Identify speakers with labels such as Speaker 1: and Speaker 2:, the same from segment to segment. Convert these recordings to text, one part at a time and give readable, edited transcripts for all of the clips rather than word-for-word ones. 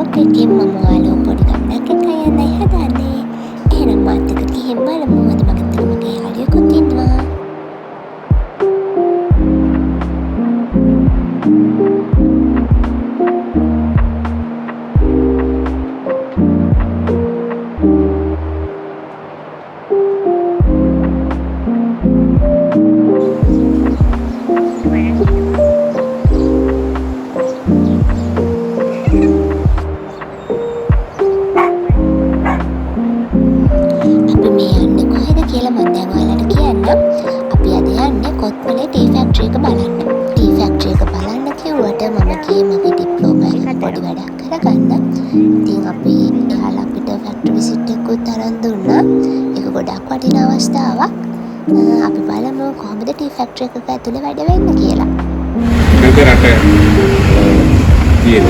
Speaker 1: Blog එකකින් මම ඔයාලව පොඩි ගමනක් එක්ක යන්නයි හදන්නේ. එහෙනම් මාත් එක්ක ගිහින් බලමු. අද මගෙත් එක්ක මගේ යාළුවෙකුත් ඉන්නවා. අපි අද යන්නේ කොත්මලේ ටී ෆැක්ටරි එක බලන්න. ටී ෆැක්ටරි එක බලන්න කිව්වට මම ගියේ මගේ ඩිප්ලෝමා එකේ පොඩි වැඩක් කරගන්න. ඉතින් අපි එයාලා අපිට ෆැක්ටරි විසිට් එකකුත් අරන් දුන්නා. ඒක ගොඩක් වටිනා අවස්ථාවක්. අපි බලමු කොහොමද ටී ෆැක්ටරි එකක ඇතුලේ වැඩ වෙන්නේ කියලා.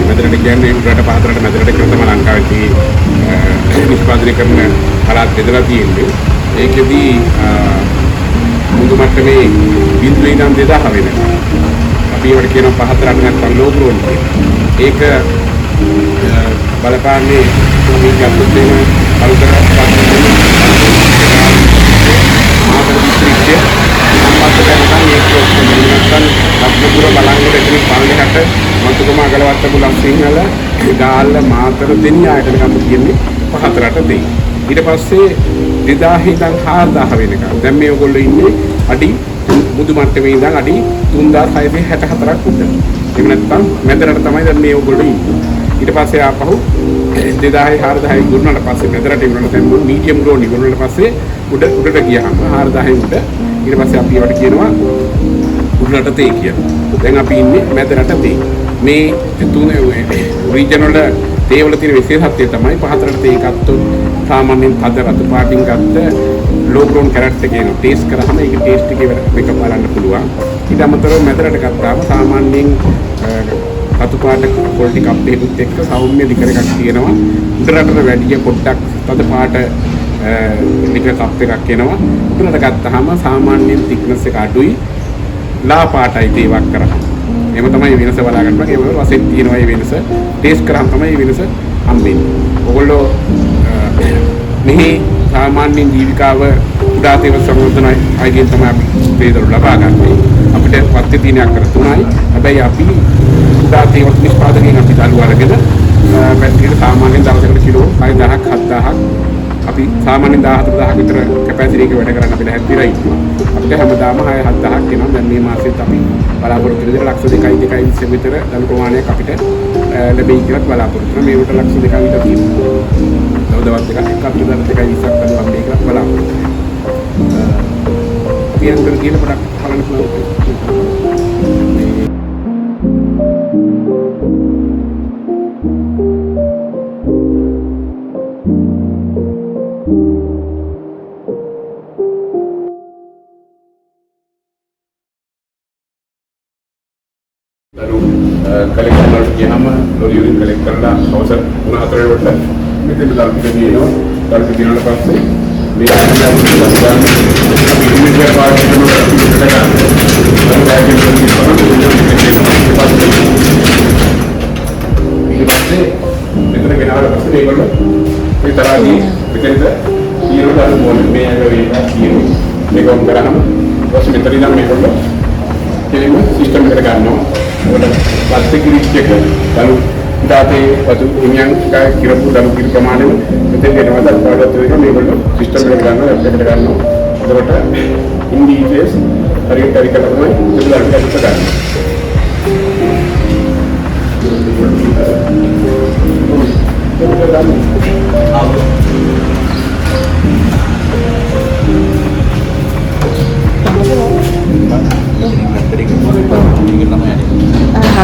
Speaker 2: මෙතනට කියන්නේ උඩට පහතරට මැදට කරන තමයි ලංකාවේ තියෙන නිෂ්පාදනය කරන පළාත් බෙදලා තියෙන්නේ. ඒකෙදී මුදු මට්ටමේ බිඳුවේ ඉඳන් 2000 වෙනවා. අපි ඒවට කියන පහතරට නැත්නම් ලෝ ග්‍රෝන් කියලා. ඒක බලපාන්නේ මේ ගැඹුරු දෙන අලුතෙන් ආතර දිස්ත්‍රික්කයේ සම්බන්ධ කරන අප්පුර බලංගොඩ එතනින් පල්ලෙහාට මන්තුකම අගලවත්ත බුලක් සිංහල ගාල්ල මාතර දෙනියායට ගම කියන්නේ පහතරට දෙයි. ඊට පස්සේ 2000 ඉඳන් 4000 වෙනකම් දැන් මේ ඔයගොල්ලෝ ඉන්නේ අඩි මුදු මට්ටමේ ඉඳන් අඩි 3664ක් උඩ. ඒක නැත්නම් මැදට තමයි දැන් මේ ඔයගොල්ලෝ ඉන්නේ. ඊට පස්සේ ආපහු 2000 4000 ගුණනට පස්සේ මැදට ඉවරන දැන් මීඩියම් ග්‍රෝන් ඉවරනට පස්සේ උඩට ගියාම 4000 උඩ ඊට පස්සේ අපි ඒවට කියනවා උඩට තේ කියලා. දැන් අපි ඉන්නේ මැදට තේ. මේ තුන රීජන් වල තේ වල තියෙන විශේෂත්වය තමයි පහතරට තේ ගත්තොත් සාමාන්‍යයෙන් තද රතු පාටින් ගත්ත ලෝ ග්‍රෝන් කැරට් එක එන ටේස්ට් කරාම ඒක ටේස්ට් එකේ මේක බලන්න පුළුවන්. ඊට අමතරව මැදට ගත්තාම සාමාන්‍යයෙන් රතු පාට ක්වොලිටි කප් එකකුත් එක්ක සෞම්‍ය ලිකර එකක් තියෙනවා. උඩරටට වැඩි පොඩ්ඩක් තද පාට ලිකර කප් එකක් එනවා. උඩරට ගත්තාම සාමාන්‍යයෙන් thickness එක අඩුයි. ලා පාටයි තේවක් කරා. එහෙම තමයි වෙනස බලා ගන්න බෑ. ඒ වගේ රසෙත් තියෙනවා මේ වෙනස. ටේස්ට් කරාම තමයි මේ වෙනස හම්බෙන්නේ. ඔයගොල්ලෝ මෙහි සාමාන්‍ය ජීවිකාව කුඩා තේව සංවර්ධන අයගෙන් තමයි අපි තේදරු ලබා ගන්නේ. අපිට පත්‍ය දිනයක් කර 3යි. හැබැයි අපි කුඩා තේව නිෂ්පාදකයන් අපි දළු අරගෙන පැටියට සාමාන්‍යයෙන් දවසකට කිලෝ 6000ක් 7000ක් අපි සාමාන්‍යයෙන් 14000ක් විතර කැපැසිටි එක වැඩ කරන්න අපිට හැදිලා ඉන්නවා. අපිට හැමදාම 6-7000ක් එනවා. දැන් මේ මාසෙත් අපි බලාපොරොත්තු වෙන ලක්ෂ 2.2 විතර දළු ප්‍රමාණයක් අපිට ලැබෙයි කියලා බලාපොරොත්තු වෙනවා. මේකට ලක්ෂ 2ක් විතර තියෙනවා. දවස් දෙකක් අපිට දවස් 2.20ක් ගන්න ලැබෙයි කියලා බලාපොරොත්තු වෙනවා. අපි අන්තර කියන පොඩක් බලන්න පුළුවන්. කලෙක්ට් කරලා ගියාම ලොරි වලින් කලෙක්ට් කරලා අවසර 3-4 වට මෙතන දාලා තියෙනවා. ඊට දිනවල පස්සේ මේ ඉන්දියා පාර්ටි එකකට ගන්න. මෙතන ගෙනාවට පස්සේ මේගොල්ලෝ මේ තරහදී මෙතනද ඊරෝ දාලා මොන්නේ මේ ඇඟේ ඊරෝ මේකම කරාම ඊපස්සේ මෙතන ඉඳන් මේගොල්ලෝ කෙලින්ම සිස්ටම් එකට ගන්නවා. plastic reach එක දළු දාතේ වතු ඉන්යන් ගා කිරපු දළු කිරි ප්‍රමාණය මෙතෙන් එනවා දල් පාඩුවත් එක මේගොල්ලෝ සිස්ටම් එකට ගන්නවා ඇප් එකට ගන්නවා. එතකොට ඉන්ඩීජස් හරියට හරි කරලා තමයි දළු අරකට ගන්න.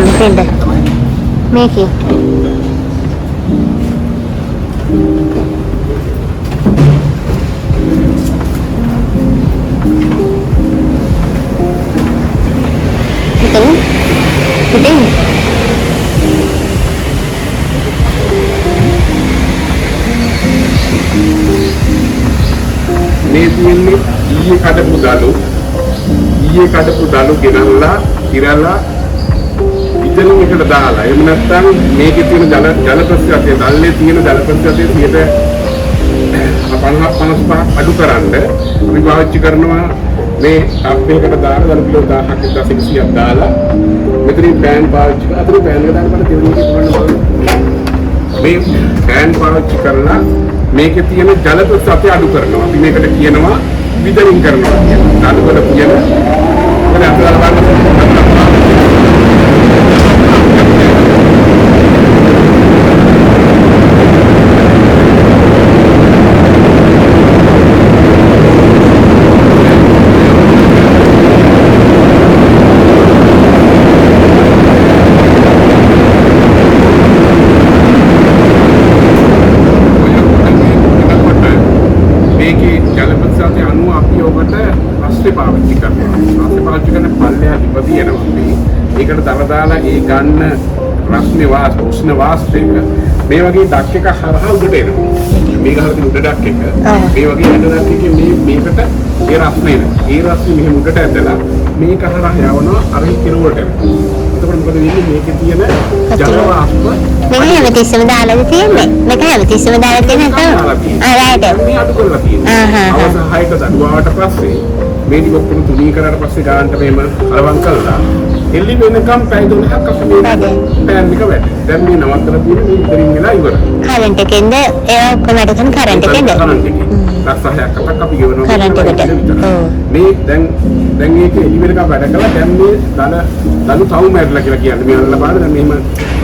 Speaker 1: මෙතෙන්ද මේකේ මෙතෙන්
Speaker 2: මේ තියෙන්නේ ඊයේ කඩපු දළු ගෙනල්ලා ඉරලා එතනින් එකට දාලා එහෙම නැත්නම් මේකේ තියෙන ජල ප්‍රතිශතය දැල්ලේ තියෙන ජල ප්‍රතිශතය 50-55 අඩු කරන්න අපි පාවිච්චි කරනවා මේ ටබ් එකකට දාලා ජල කිලෝ 1000ක් 1100ක් දාලා මෙතනින් පෑන් පාවිච්චි කරලා අතන පෑන් එක දාන්න බලන්න තේරුම් ගන්න මේ පෑන් පාවිච්චි කරලා මේකේ තියෙන ජල ප්‍රතිශතය අඩු කරනවා අපි මේකට කියනවා විතරින් කරනවා කියලා අඩු කරලා කියන අපේ ඒ ගන්න රස්නේ වාෂ්ප උෂ්ණ වාෂ්පයක මේ වගේ ඩක් එක හරහා උඩට එනවා මේක හරියට උඩ ඩක් එක මේ වගේ ඇට ඩක් එකේ මේකට ඒ රස්නේ එනවා ඒ රස්නේ මෙහෙම උඩට ඇදලා මේක හරහා යවනවා අර කිරුවට එනවා එතකොට මොකද වෙන්නේ මේකේ තියෙන ජල වාෂ්ප
Speaker 1: මේක හැමතිස්සෙම දාලාද තියෙන්නේ මේක හැමතිස්සෙම දාලා තියෙන නැත්නම් ආරයට
Speaker 2: මේ අඩු කරලා තියෙනවා අවසන් 6ක දඩුවාට පස්සේ මේ ටික ඔක්කොම තුනී කරාට පස්සේ ගානට මේම අලවම් කළා එල්ලි වෙනකම් පැය 2ක් අපි මේ පෑන් එක වැඩ. දැන් මේ නවත්තලා තියෙන මේ ඉතින් වෙලා ඉවරයි.
Speaker 1: කරන්ට් එකෙන්ද ඒ ඔක්කොම වැඩ කරන කරන්ට් එකෙන්ද?
Speaker 2: කරන්ට් එකෙන්. ලක්ෂයක් අතක් අපි ගෙවනවා.
Speaker 1: කරන්ට් එකට.
Speaker 2: මේ දැන් මේක එලි වෙනකම් වැඩ කළා දැන් මේ දලු තවු මැරිලා කියලා කියන්නේ. මේ අල්ලලා බලන්න දැන් මෙහෙම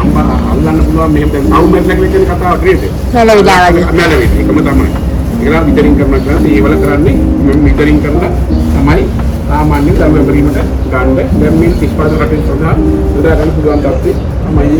Speaker 2: අම්මා අල්ලන්න පුළුවන් මෙහෙම දැන් තවු මැරිලා කියලා කියන කතාව ක්‍රියේට් එක.
Speaker 1: මැලවිලා වගේ.
Speaker 2: මැලවිලා ඒකම තමයි. ඒකලා විතරින් කරනවා කියන්නේ ඒවල කරන්නේ විතරින් කරලා තමයි सामान्य दरबरी में गांड जमीन इस्पात रखे सदा उदाहरण पुरान करते हमारे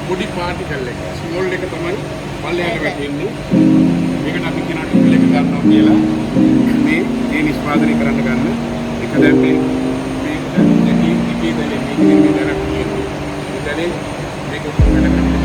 Speaker 2: body particle එක ස්මෝල් එක තමයි පල්ලෙහාට වැටෙන්නේ. මේකට අපි කියනවා ටිකල් එක ගන්නවා කියලා. මේ නිෂ්පාදනය කරන්න ගන්න. එක දැන් මේක දෙකේ දෙලේ මේක දරක් කියන්නේ. දැන් මේක කොහොමද කරන්නේ?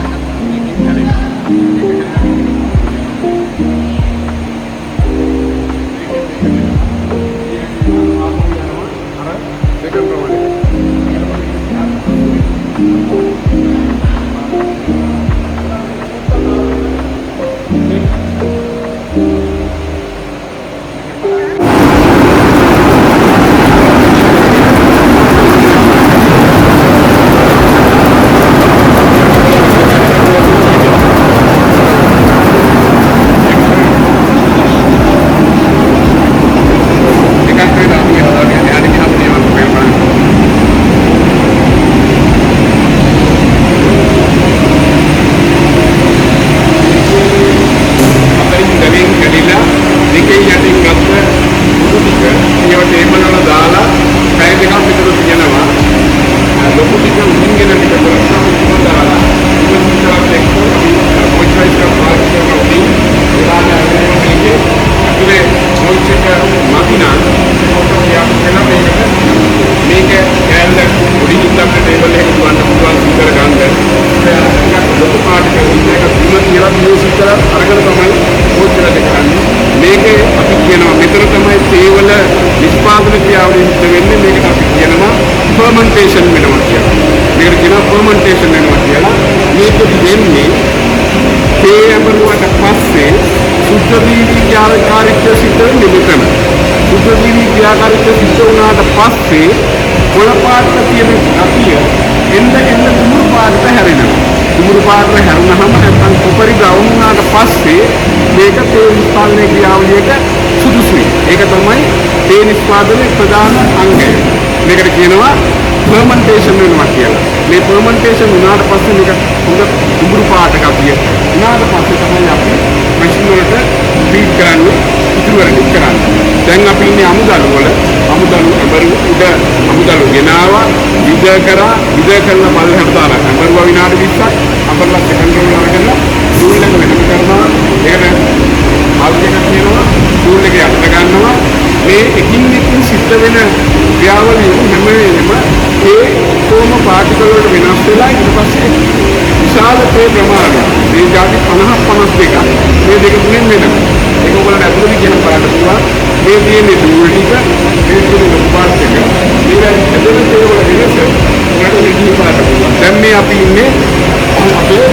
Speaker 2: නිෂ්පාදන ක්‍රියාවලිය සිද්ධ වෙන්නේ මේකට අපි කියනවා ෆර්මන්ටේෂන් වෙනවා කියලා. මේකට කියනවා ෆර්මන්ටේෂන් වෙනවා කියලා. මේක වෙන්නේ තේ ඇඹරුවට පස්සේ සුද්ධ වීර්ය ක්‍රියාකාරීත්වය සිද්ධ වෙන්නේ මෙතන. සුද්ධ වීර්ය ක්‍රියාකාරීත්වය සිද්ධ වුණාට පස්සේ කොළ පාටට තියෙන ගතිය එන්න කුඹුරු පාටට හැරෙනවා. කුඹුරු පාටට හැරුණාම නැත්නම් කොපරි බ්‍රවුන් වුණාට පස්සේ මේක තේ නිෂ්පාදනයේ ක්‍රියාවලියට සුදුසුයි. ඒක තමයි තේ නිෂ්පාදනයේ ප්‍රධාන අංගය. මේකට කියනවා ෆර්මන්ටේෂන් වෙනවා කියලා. මේ ෆර්මන්ටේෂන් වුණාට පස්සේ මේක හොඳ කුඹුරු පාට ගතිය වුණාට පස්සේ තමයි අපි මැෂින් වලට ෆීඩ් කරන්නේ ඉතුරු කරන්නේ. දැන් අපි ඉන්නේ අමුදළු වල අමුදළු ඇඹරු උඩ අමුදළු ගෙනාවා විද කරලා මල්ලකට දාලා ඇඹරුවා විනාඩි 20ක් අපරලා සෙකන්ඩ් එක අරගෙන සූල් එක වෙනම කරනවා. ඒකට මල් එකක් කියනවා සූල් එක යට ගන්නවා. මේ එකින් එකින් සිද්ධ වෙන ක්‍රියාවලිය හැම වෙලෙම ඒ කොම පාටිකල් වලට වෙනස් වෙලා ඊට පස්සේ විශාල තේ ප්‍රමාණයක් මේ જાති 50-52ක් මේ දෙක තුනෙන් වෙනවා. ඒක ඔයගොල්ලන්ට අතුරුදි කියන පාට පුළුවන්. මේ තියෙන්නේ සූල් ටික මේ තියෙන්නේ පාට එක. මේ ඇතුළේ තේ වල වෙනස උනට දෙකේ පාට පුළුවන්. දැන් මේ අපි ඉන්නේ අපේ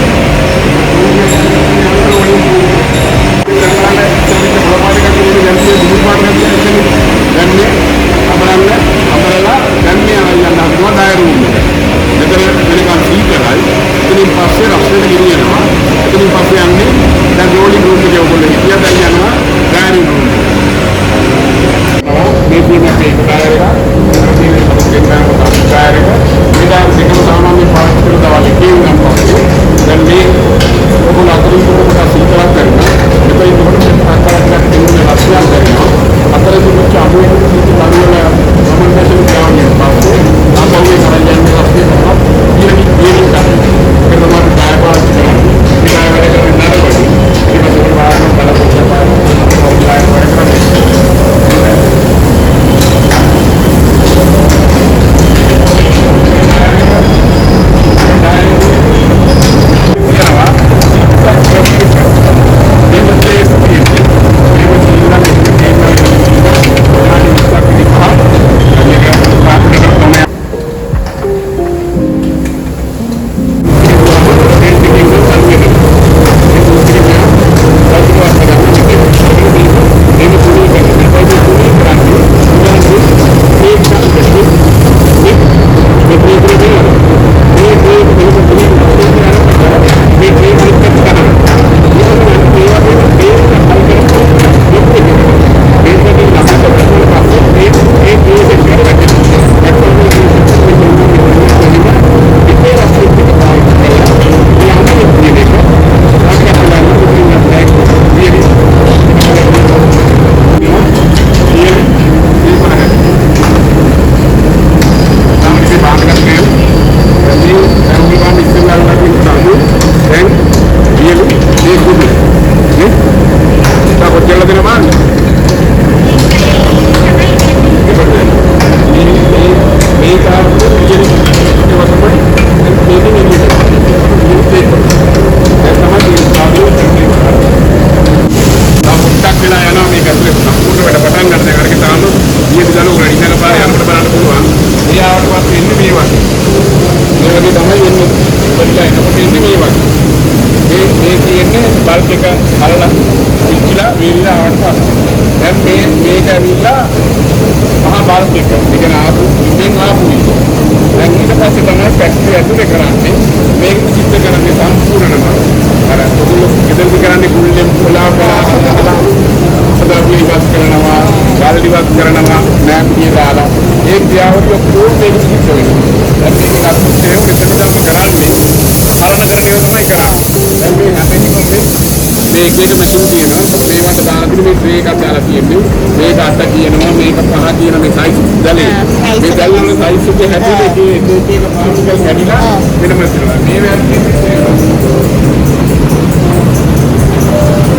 Speaker 2: මේක මැෂින් තියෙනවා. මේවට දාලා තියෙන මේ ට්‍රේ එකක් දාලා තියෙන්නේ. මේක 8 කියනවා, මේක 5 කියන මේ සයිස් දලේ. මේ දල්වල සයිස් එක හැදෙන්නේ එක පාටිකල් හැදිලා වෙනම තියෙනවා. මේ වැන්නේ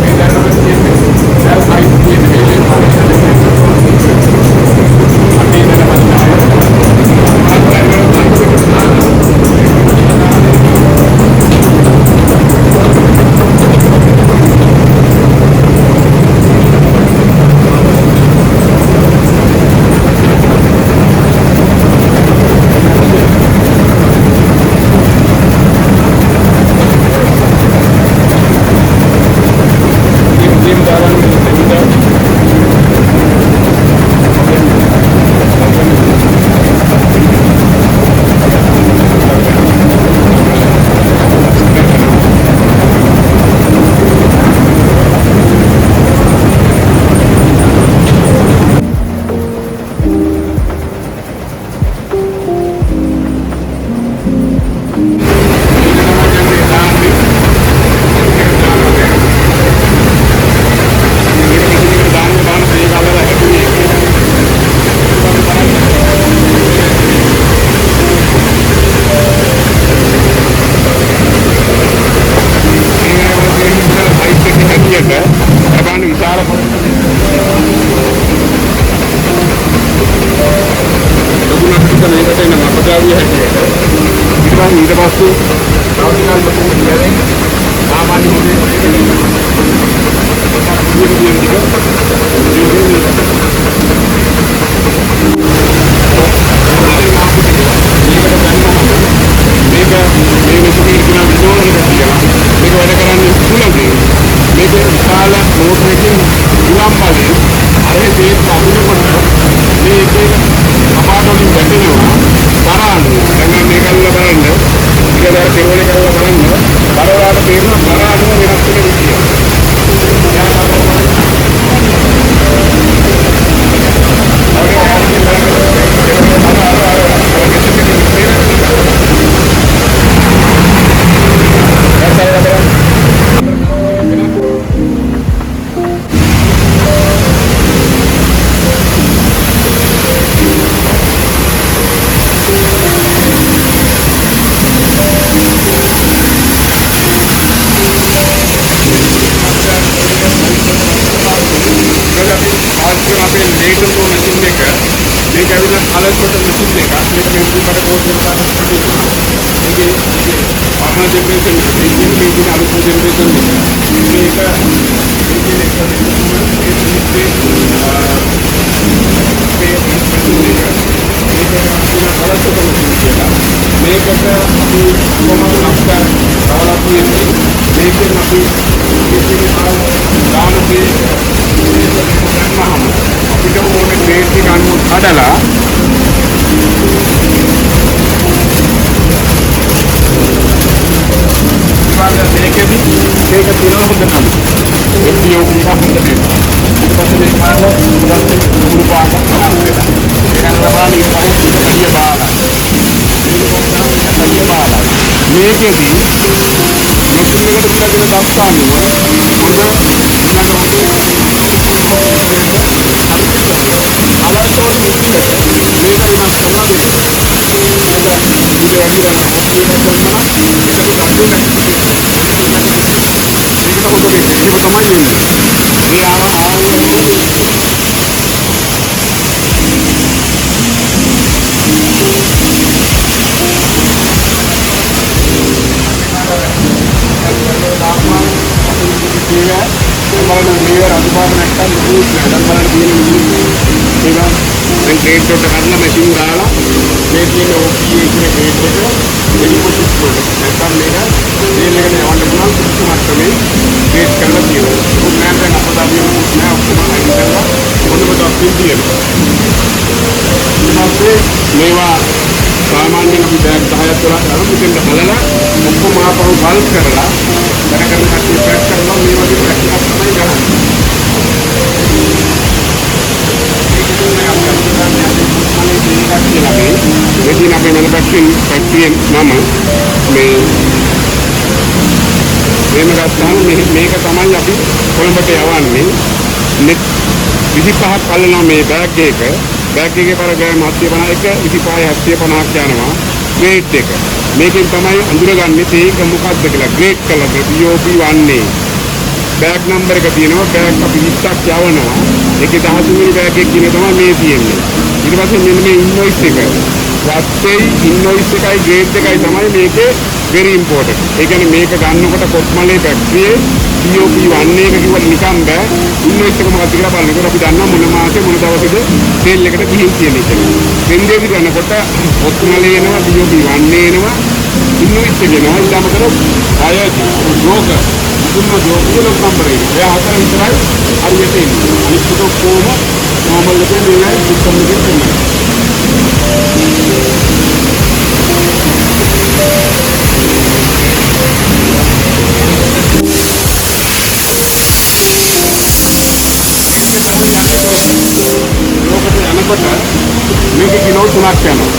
Speaker 2: මේ දල්වල තියෙන්නේ සයිස් කියන්නේ බෑග් එකේ පර ගෑම 751 25 750ක් යනවා ග්‍රේඩ් එක. මේකෙන් තමයි අඳුරගන්නේ තේක මොකක්ද කියලා. ග්‍රේඩ් කළා BOP වන්නේ. බෑග් නම්බර් එක තියෙනවා. බෑග් අපි 20ක් යවනවා. ඒකේ 13 වෙනි බෑග් එක කියන තමයි මේ තියෙන්නේ. ඊට පස්සේ මෙන්න මේ ඉන්වොයිස් එක. වත්තේ ඉන්වොයිස් එකයි ග්‍රේඩ් එකයි තමයි මේකේ very important. ඒ කියන්නේ මේක ගන්නකොට කොස්මලේ ෆැක්ටරියේ BOP වන්නේ එක කිව්වට නිකන් බෑ. ඉන්වොයිස් එක මොකක්ද කියලා බලනකොට අපි දන්නවා මොන මාසේ මොන දවසේද සේල් එකට ගිහින් කියන එක. වෙන්දේවි ගන්නකොට කොස්මලේ එනවා BOP වන්නේ එනවා ඉන්වොයිස් එක එනවා. ඊට අමතරව අය බ්‍රෝකර් මුලින්ම ජෝබුලක් නම්බර් එක. එයා හතර විතරයි හරියට එන්නේ. අනිත් ටික කොහොම normal එකේ මේවයි සිස්ටම් එකේ තියෙනවා. යනකොට මේක කිලෝ 3ක් යනවා.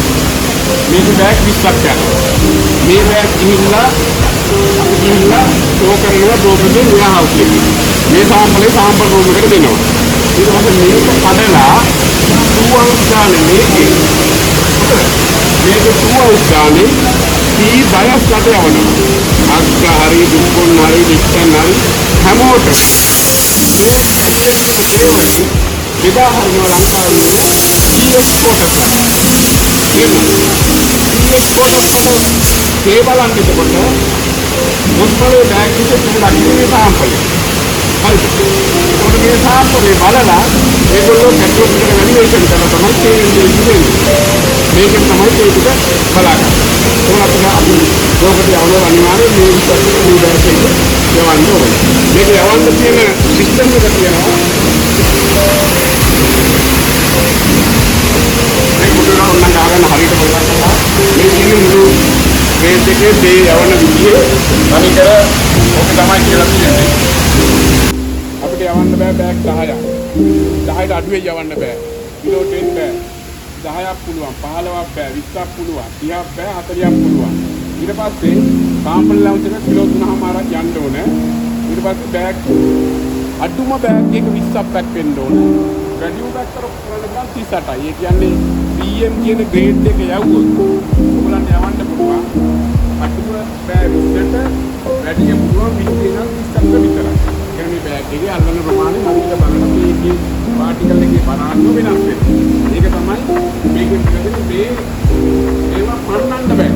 Speaker 2: මේක බෑග් 20ක් යනවා. මේ බෑග් ගිහිල්ලා අපි ගිහිල්ලා ෂෝ කරනවා බෝකේ මෙයා හවුස් එකේ. මේ සාම්පල් රූම් එකට දෙනවා. ඊට පස්සේ මේක කඩලා 2 ounce ගානේ මේකේ මේක 2 ounce ගානේ කී බයස් කට යවනවා. අක්ක හරි දුක්කොන් හරි ඩිස්ටන් හරි හැමෝටම මේ විදා හරිනවා ලංකාවේ ඊඑක්ස්පෝර්ට් ඒ බලන්න එතකොට මොස්පලේ බෑග් එකේ තියෙන මේ සාම්පල් හරිද? ඒකට මේ සාම්පලේ බලලා ඒගොල්ලෝ කැටලොග් එකට වැලියේෂන් කරලා තමයි තේරෙන්නේ. මේකෙන් තමයි ඒක බලාගන්න. ඒකට අපි ලෝකෙට යවනවා අනිවාර්යයෙන් මේ විස්තරේ මේ බෑග් එක යවන්න ඕනේ. මේක යවන්න තියෙන සිස්ටම් එක තියෙනවා. මේ මුදුන ඔන්න ගාගෙන හරියට බලනවා. මේ කියන්නේ මුළු මේක එකේ තේ යවන විදිය අනිකර ඔක තමයි කියලා කියන්නේ. අපිට යවන්න බෑ බෑග් 10ක්. 10ට අඩුවේ යවන්න බෑ. කිලෝ 10 බෑ. 10ක් පුළුවන්, 15ක් බෑ, 20ක් පුළුවන්, 30ක් බෑ, 40ක් පුළුවන්. ඊට පස්සේ සාම්පල් ලවුන්ජ් එක කිලෝ 3මාරක් යන්න ඕනේ. ඊට පස්සේ බෑග් අඩුම බෑග් එක 20ක් පැක් වෙන්න ඕනේ. වැඩිම පැක් කරන්න ගන්න 38යි. ඒ කියන්නේ PM කියන ග්‍රේඩ් එක යවුවොත් ඔයගලන්ට යවන්න පුළුවන්. අඩුම බෑග් 20ට වැඩිම පුළුවන් 20 නම් 30ක් විතරයි. කියන්නේ බෑග් එකේ අල්ලන ප්‍රමාණය හරියට බලන මේකේ පාටිකල් එකේ බරාන්න වෙනස් වෙනවා. ඒක තමයි මේකෙන් කියන්නේ මේවා පන්නන්න බෑ.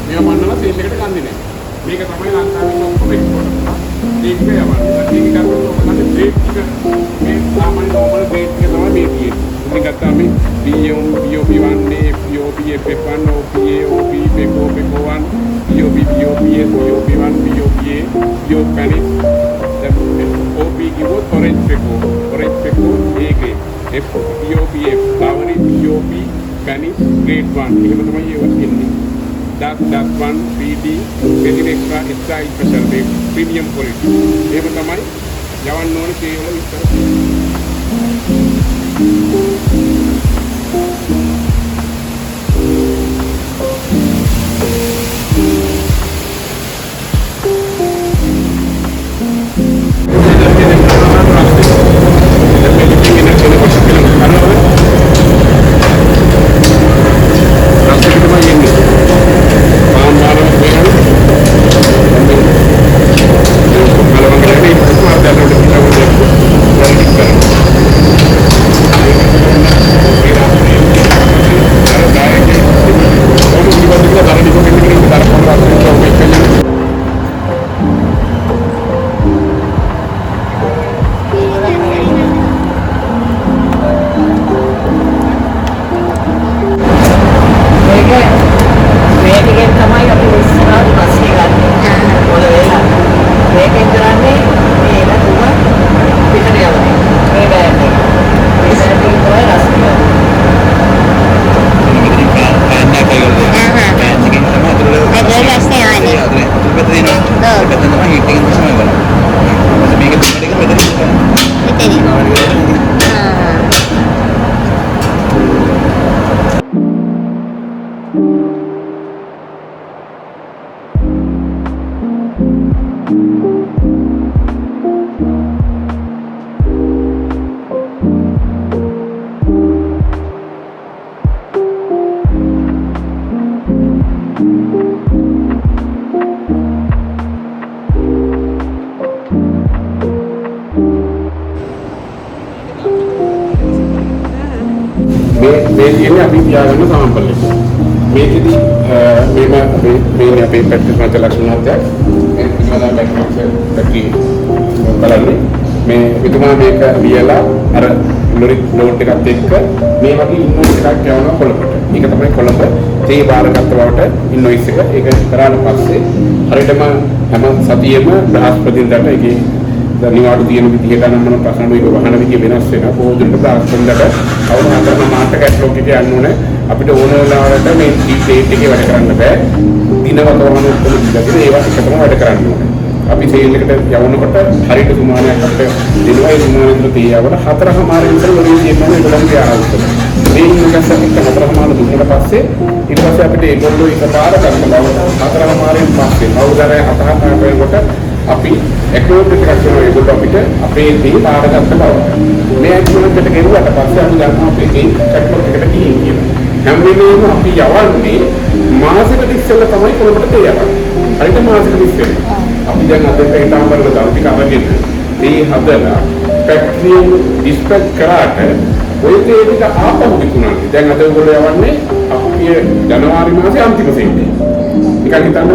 Speaker 2: මේවා පන්නලා සේල් එකට ගන්නෙ නෑ. මේක තමයි ලංකාවේ ඔක්කොම එක්ස්පෝර්ට් කරනවා. ඒක යවන්නේ. ඒක කරනකොට ඔයගලන්ට බ්‍රේක් ටික මේ සාමාන්‍ය normal බ්‍රේක් ටික තමයි මේ තියෙන්නේ. ඉතින් ගත්තාම BOP1A, BOP1, OPA, OP, PECO, PECO1, BOP, BOPS, BOP1, BOPA, BOPANIS, OP කිව්වොත් orange PECO, orange PECO A grade, F, BOPF, flowering BOP, PANIS, grade 1. එහෙම තමයි ඒවා තියෙන්නේ. DAS1, PD, Betin extra special grade, premium quality. එහෙම තමයි යවන්න ඕනේ කේවල විතර. මේ කියන්නේ අපි තියාගන්න සාම්පල් එක. මේකෙදි මේ අපේ පැත්තේ මත ලක්ෂණ හතක් මේ පිළිවෙල බැක්ටීරියා බලන්නේ මේ එතුමා මේක ලියලා අර ලොරි ලෝඩ් එකත් එක්ක මේ වගේ ඉන්වොයිස් එකක් යවනවා කොළඹට. ඒක තමයි කොළඹ තේ බාරගත්ත බවට ඉන්වොයිස් එක. ඒක කරාට පස්සේ හරියටම හැම සතියෙම බ්‍රහස්පතින්දාට ඒකේ නිවාඩු තියෙන විදිහට නම් මොන ප්‍රශ්න මේක වහන විදිය වෙනස් වෙනවා. පොදුන්ට බ්‍රහස්පතින්දාට අවුරුදු 4 මාර්ට කැටලොග් එකේ යන්න ඕනේ. අපිට ඕන වෙලාවට මේ ඩේට් එකේ වැඩ කරන්න බෑ. දිනවල වහන උත්තර දීලා ඒවා එකටම වැඩ කරන්න ඕනේ. අපි සේල් එකට යවනකොට හරියට සුමානයක් අපිට දෙනවා. ඒ සුමානෙට තියවල 4:00 ඉඳන් වගේ තියෙනවා ඒගොල්ලන්ගේ ආවුත. මේ නිකන්සත් එක්ක 4:00 දුන්නාට පස්සේ ඊට පස්සේ අපිට ඒගොල්ලෝ එකපාර ගන්න බව 4:00 පස්සේ අවුදරය 7:00 වෙනකොට අපි ඇක්ටිවිටි එකක් කරනවා. ඒගොල්ලෝ අපිට අපේ දේ බාරගත්ත බව. මේ ඇක්ටිවිටි එකට ගෙනුවට පස්සේ අපි ගන්නවා අපේ දේ කැටලොග් එකට ගිහින් කියනවා. හැම වෙලේම අපි යවන්නේ මාසෙකට ඉස්සෙල්ලා තමයි කොළඹට තේ යවන්නේ. හරියට මාසෙකට ඉස්සෙල්ලා. අපි දැන් අද පෙට්ටාම් වල දාපි කවගෙන ඒ හදලා ෆැක්ටරියෙන් ඩිස්පැච් කරාට ඔය තේ ටික ආපහු විකුණන්නේ. දැන් අද ඔයගොල්ලෝ යවන්නේ අපි ජනවාරි මාසේ අන්තිම සෙට්ටේ. නිකන් හිතන්න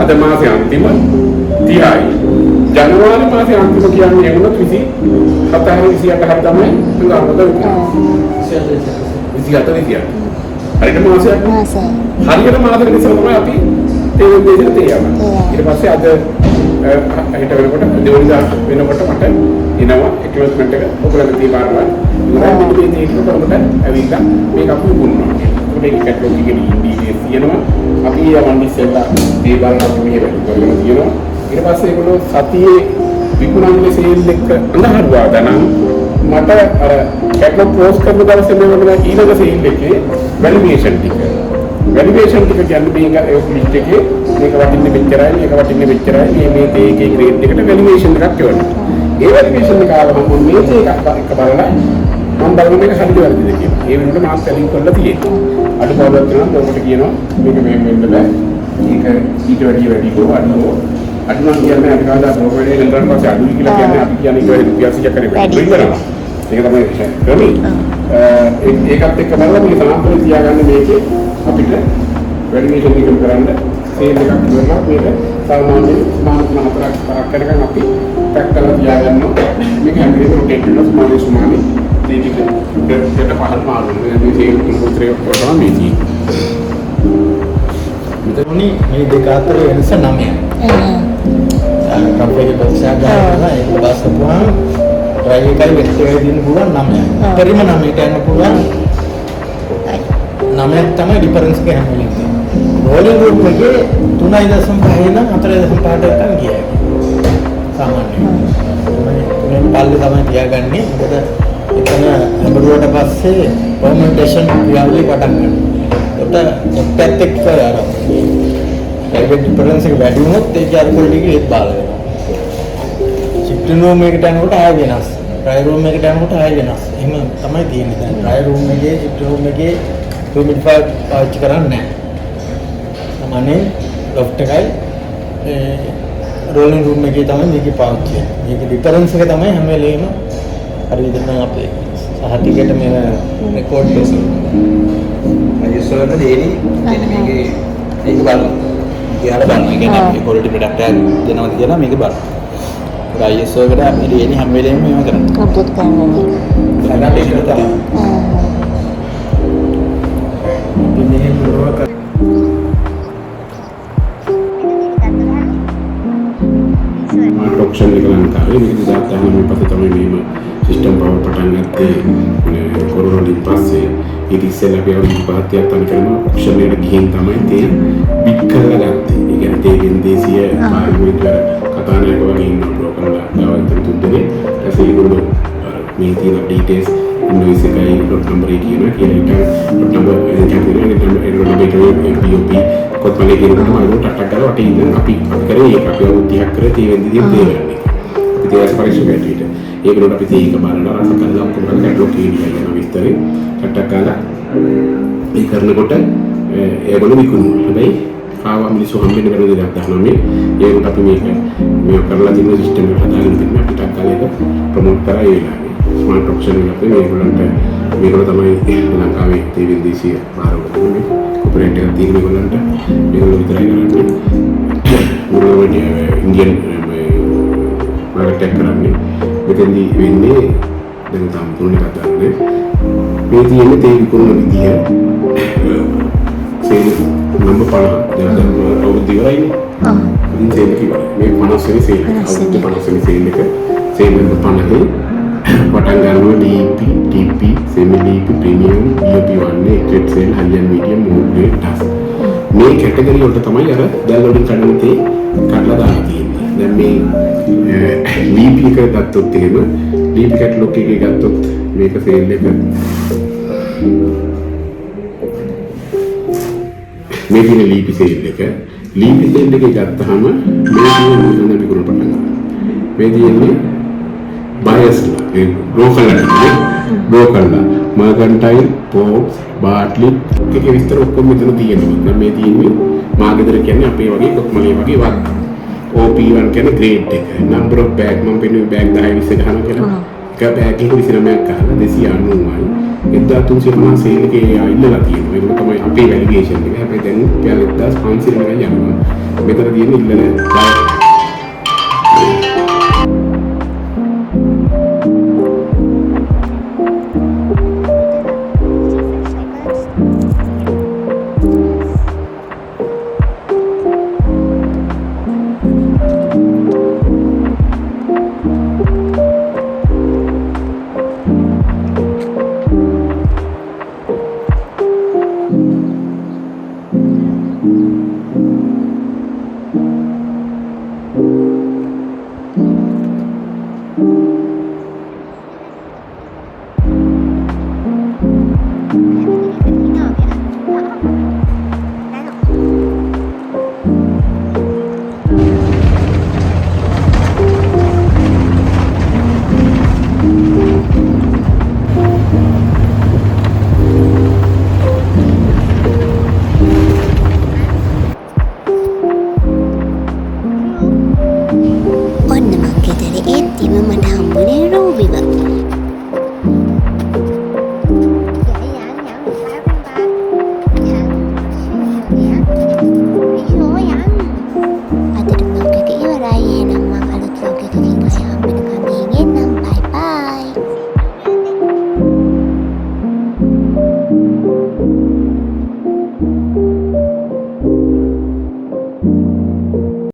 Speaker 2: අද මාසේ අන්තිම 30යි. ජනවාරි මාසේ අන්තිම කියන්නේ එවුනොත් 27 28 තමයි හංගාවද විකුණන්නේ. 27 හරියට මාසයක් හරියට මාසෙකට ඉස්සෙල්ලා තමයි අපි තේ දෙන්නේ තේ යවන්නේ. ඊට පස්සේ අද හිට වෙනකොට දෙවනිදා වෙනකොට මට එනවා එක්ලොස්මන්ට් එක ඔයගොල්ලෝ තේ බාරවල් ඉතින් මේ තේ ටික කොහොමද ඇවිල්ලා මේක අපි පුන්නවා. මේක කැටලොග් එකේ ඉන්ඩීටේල්ස් තියෙනවා. අපි යවන්නේ ඉස්සෙල්ලා තේ බාරවල් මෙහෙ වැඩි කරගෙන තියෙනවා. ඊට පස්සේ ඒගොල්ලෝ සතියේ විකුණන්නේ සේල් එක අඳහරුවා දනම් මට අර කැටලොග් ක්ලෝස් කරන දවසේ මේවල ඊළඟ සේල් එකේ වැලිඩේෂන් ටික කියන්නේ මේක ඒ ලිස්ට් එකේ මේක වටින්නේ මෙච්චරයි මේක වටින්නේ මෙච්චරයි මේ තේකේ ග්‍රේඩ් එකට වැලිඩේෂන් එකක් එවනවා. ඒ වැලිඩේෂන් එක ආවම මේ තේ එකක් බලලා මම බලන මේක හරිද වැරදිද කියලා. ඒ වෙනකොට මාත් සෙලින් කරලා තියෙනවා. අඩුපාඩුවක් වෙනවා ඔකට කියනවා මේක මේ වෙන්න බෑ. මේක ඊට වැඩි ගොඩක් අඩුනම් කියන්නේ අපි කාදා ප්‍රොෆයිල් එකෙන් ගන්න පස්සේ අඩුයි කියලා කියන්නේ අපි කියන්නේ ඒක රුපියල් 100ක් කරේ වෙනවා. ඒක තමයි ක්‍රමය. ඒකත් එක්ක බලලා මේ සාම්ප්‍රදායික තියාගන්න මේකේ අපිට වැලිඩේෂන් එකක් කරන්න සේල් එකක් කරනවා. මේක සාමාන්‍යයෙන් මාන 4ක් කරගෙන අපි පැක් කරලා තියාගන්නවා. මේක හැමදේම රොටේට් වෙනවා සමානේ මේක දෙකට පහළ මාරුනේ මේ සේල් කුත්‍රේ කරනවා මේකයි.
Speaker 3: මෙතනනි මේ දෙක අතර වෙනස 9යි. කම්පැනි පොත්සක් ගන්නවා ඒක බස්සපුවාම ඩ්‍රයිව් එකයි වෙස්ට් දින්න පුළුවන් 9යි. පරිම 9ට යන්න පුළුවන් 9ක් තමයි ඩිෆරන්ස් එක හැම වෙලෙම තියෙන්නේ. රෝලින් රූප් එකේ 3.5 නම් 4.5ට එකක් ගියා. සාමාන්‍යයෙන්. මේ පල්ලේ තමයි තියාගන්නේ. මොකද එතන හැඹරුවට පස්සේ පර්මන්ටේෂන් ක්‍රියාවලිය පටන් ගන්නවා. ඒකට ඔක්ටත් එක්ක අර ප්‍රයිවට් ඩිෆරන්ස් එක වැඩි වුණොත් ඒක අල්කොහොල් එකේ ඒත් බාල වෙනවා. ෂිෆ්ටින් රූම් එකට යනකොට ආයෙ වෙනස්. ඩ්‍රයි රූම් එකට යනකොට ආයෙ වෙනස්. එහෙම තමයි තියෙන්නේ. දැන් ඩ්‍රයි රූම් එකේ ෂිෆ්ටින් රූම් එකේ හියුමිඩිෆයර් පාවිච්චි කරන්නේ නැහැ. සාමාන්‍යයෙන් ලොෆ්ට් එකයි රෝලින් රූම් එකේ තමයි මේක පාවිච්චි කරන්නේ. මේකේ ඩිෆරන්ස් එක තමයි හැම වෙලේම හරි විදිහට නම් අපේ සහතිකයට මේ රෙකෝඩ් කරනවා.
Speaker 4: අයිසෝට දෙන්නේ මේකේ ඒක බලන්න. කියලා බලන්න. ඒ කියන්නේ අපි ක්වොලිටි ප්‍රොඩක්ට් එකක් දෙනවද කියලා මේක බලන්න. ඒක ISO එකට අපි දෙන්නේ හැම වෙලේම මේව කරන්නේ.
Speaker 1: අප්ඩේට් කරනවා.
Speaker 4: සාකච්ඡා ඒක තමයි.
Speaker 3: මේ පුරවක
Speaker 2: ඔක්ෂන් එක ලංකාවේ මේක 2019 පස්සේ තමයි මේ සිස්ටම් පවර් පටන් ගත්තේ. කොරෝනා වලින් පස්සේ ඊට ඉස්සෙල්ලා අපි අවුරුදු 5ක් යන කරනවා ඔක්ෂන් එකට ගිහින් තමයි තේ බිට් කරලා ගත්තේ. ඒ කියන්නේ තේ වෙන්දේසිය පාරිභෝගිකව කතානායක වගේ ඉන්න බ්‍රෝකර්ලා ගාවට තුන්දෙනේ ඊට ඒගොල්ලෝ මේ තියෙන ඩීටේල්ස් ඉන්වොයිස් එකයි ඩොට් නම්බර් එක කියනවා කියලා ඩොට් නම්බර් POP කොත්මලේ කියනකොට මම ටක් කරලා වටේ ඉඳන් අපි කරේ ඒක අපි අවුරුදු 30ක් කරේ තේ වෙන්දේදී තේ ගන්න. අපි තේ පරීක්ෂා වැඩිට ඒකනොත් අපි තේ එක බලනවා රස කරලා ඔක්කොම කැටලොග් එකේ යන විස්තරේ ටක් කරලා ඒ කරනකොට ඒගොල්ලෝ විකුණනවා. හැබැයි ආවා මිනිස්සු හම්බෙන්න බැරි දෙයක් දානවා මේ. ඒකට අපි මේක කරලා තියෙන සිස්ටම් එක හදාගෙන ඉන්න අපි ටක් කරලා ඒක ප්‍රොමෝට් කරා ඒ වෙලාවේ. ස්මාර්ට් ඔප්ෂන් එක අපේ මේගොල්ලන්ට තමයි ලංකාවේ තේ වෙන්දේසිය මාරුනේ. කොපරේට් එකක් තියෙන මේගොල්ලන්ට මේගොල්ලෝ විතරයි කරන්නේ. මොනවද ඉන්දියන් මාකට් එක කරන්නේ. මෙතනදී වෙන්නේ දැන් සම්පූර්ණ කතා කරන්නේ මේ තියෙන තේ විකුණන විදිය සේල් නම්බර් 50 දැන් අවුරුදු ඉවරයිනේ. ඉතින් සේල් එක ඉවරයි. මේ 50 වෙනි සේල් එක. අවුරුදු 50 වෙනි සේල් එක. සේල් නම්බර් 50 පටන් ගන්නවා DP, TP, semi DP, premium, DP 1 එක්ට් සේල්, හයියන් මීඩියම්, මෝඩරේට් ටස්. මේ කැටගරි වලට තමයි අර දැන් වලින් කඩන තේ කඩලා දාලා තියෙන්නේ. දැන් මේ DP එක ගත්තොත් එහෙම DP කැටලොග් එකේ ගත්තොත් මේක සේල් එක මේ තියෙන ලීපි සේල් එක එකේ ගත්තාම මේ තියෙන මොන විකුණන පටන් ගන්නවා. මේ තියෙන්නේ බයස්ලා ඒ බ්‍රෝකර්ලා මර්කන්ටයිල් පෝක්ස් බාට්ලි එකේ විස්තර ඔක්කොම මෙතන තියෙනවා. දැන් මේ තියෙන්නේ මාගෙදර කියන්නේ අපේ වගේ කොක්මලේ වගේ වත් OP1 කියන්නේ ග්‍රේඩ් එක. number of bag මම පෙන්නුවේ bag 10 20 ගන්න කියලා. එක bag එක 29ක් ගහලා 290යි. 1350 සේල් එකේ ඉල්ලලා තියෙනවා. ඒක තමයි අපේ වැලිඩේෂන් එක. හැබැයි දැන් 1500 වෙනකන් යනවා. මෙතන තියෙන්නේ ඉල්ලන